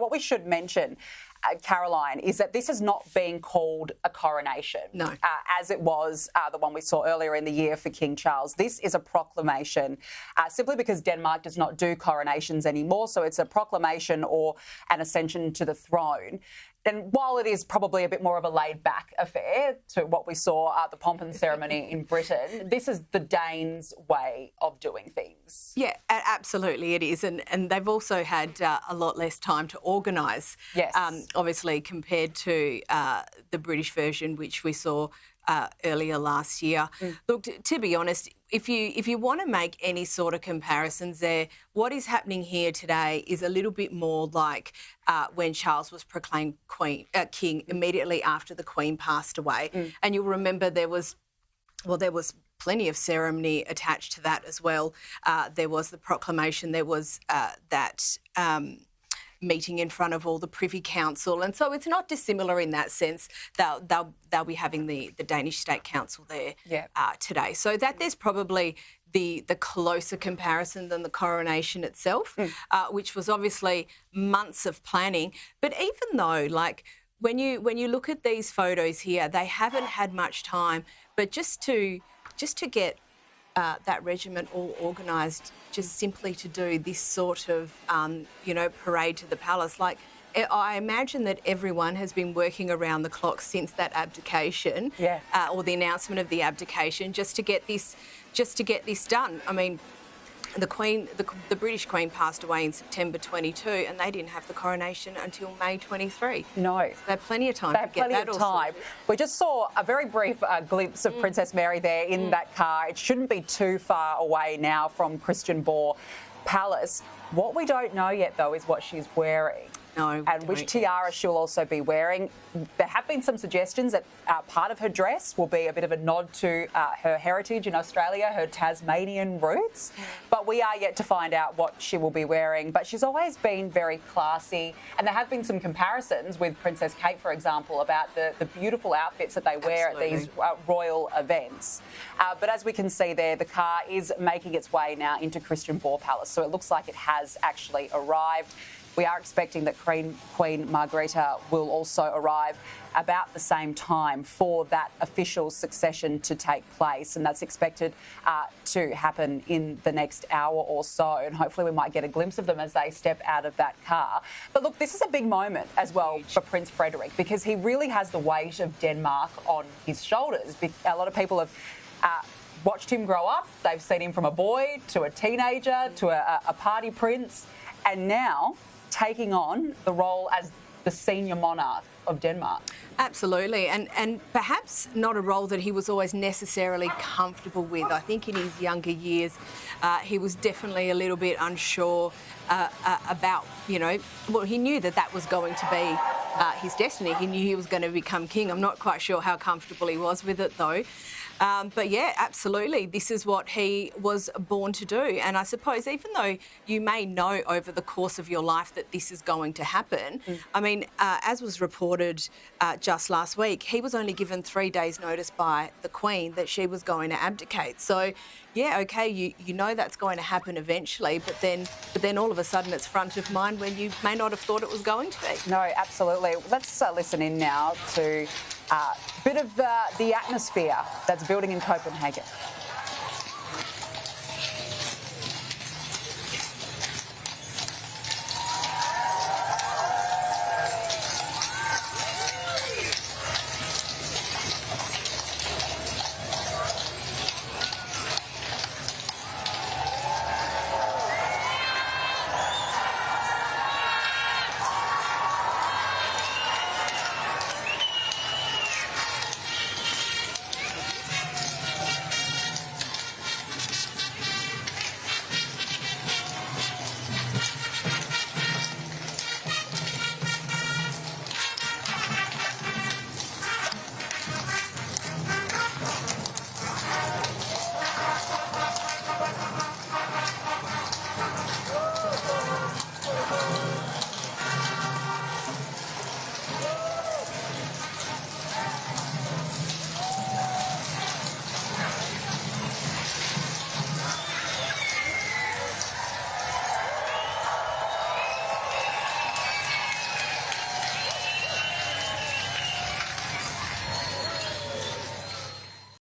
what we should mention, Caroline, is that this is not being called a coronation, as it was the one we saw earlier in the year for King Charles. This is a proclamation simply because Denmark does not do coronations anymore, so it's a proclamation or an ascension to the throne. And while it is probably a bit more of a laid-back affair to what we saw at the pomp and ceremony in Britain, this is the Danes' way of doing things. Yeah, absolutely it is. And they've also had a lot less time to organise, obviously, compared to the British version, which we saw earlier last year. Look, to be honest, if you want to make any sort of comparisons there, what is happening here today is a little bit more like when Charles was proclaimed king immediately after the Queen passed away. And you'll remember there was plenty of ceremony attached to that as well. There was the proclamation, there was that meeting in front of all the Privy Council, and so it's not dissimilar in that sense. They'll be having the Danish State Council there today. So that there's probably the closer comparison than the coronation itself, which was obviously months of planning. But even though, like, when you look at these photos here, they haven't had much time, but just to get that regiment all organised just simply to do this sort of, parade to the palace. Like, I imagine that everyone has been working around the clock since that abdication, or the announcement of the abdication, just to get this done. I mean, the British Queen passed away in September 22, and they didn't have the coronation until May 23. No. So they had plenty of time to get that all sorted. We just saw a very brief glimpse of Princess Mary there in that car. It shouldn't be too far away now from Christiansborg Palace. What we don't know yet, though, is what she's wearing. No, and which tiara she'll also be wearing. There have been some suggestions that part of her dress will be a bit of a nod to her heritage in Australia, her Tasmanian roots. But we are yet to find out what she will be wearing. But she's always been very classy. And there have been some comparisons with Princess Kate, for example, about the beautiful outfits that they wear at these royal events. But as we can see there, the car is making its way now into Christiansborg Palace. So it looks like it has actually arrived. We are expecting that Queen Margrethe will also arrive about the same time for that official succession to take place, and that's expected to happen in the next hour or so, and hopefully we might get a glimpse of them as they step out of that car. But look, this is a big moment as well for Prince Frederik, because he really has the weight of Denmark on his shoulders. A lot of people have watched him grow up. They've seen him from a boy to a teenager to a party prince, and now taking on the role as the senior monarch of Denmark. Absolutely, and perhaps not a role that he was always necessarily comfortable with. I think in his younger years, he was definitely a little bit unsure about, well, he knew that was going to be his destiny. He knew he was going to become king. I'm not quite sure how comfortable he was with it, though. But yeah, absolutely, this is what he was born to do. And I suppose even though you may know over the course of your life that this is going to happen, I mean, as was reported just last week, he was only given 3 days' notice by the Queen that she was going to abdicate. So, yeah, okay, you know that's going to happen eventually, but then all of a sudden it's front of mind when you may not have thought it was going to be. No, absolutely. Let's listen in now to a bit of the atmosphere that's building in Copenhagen.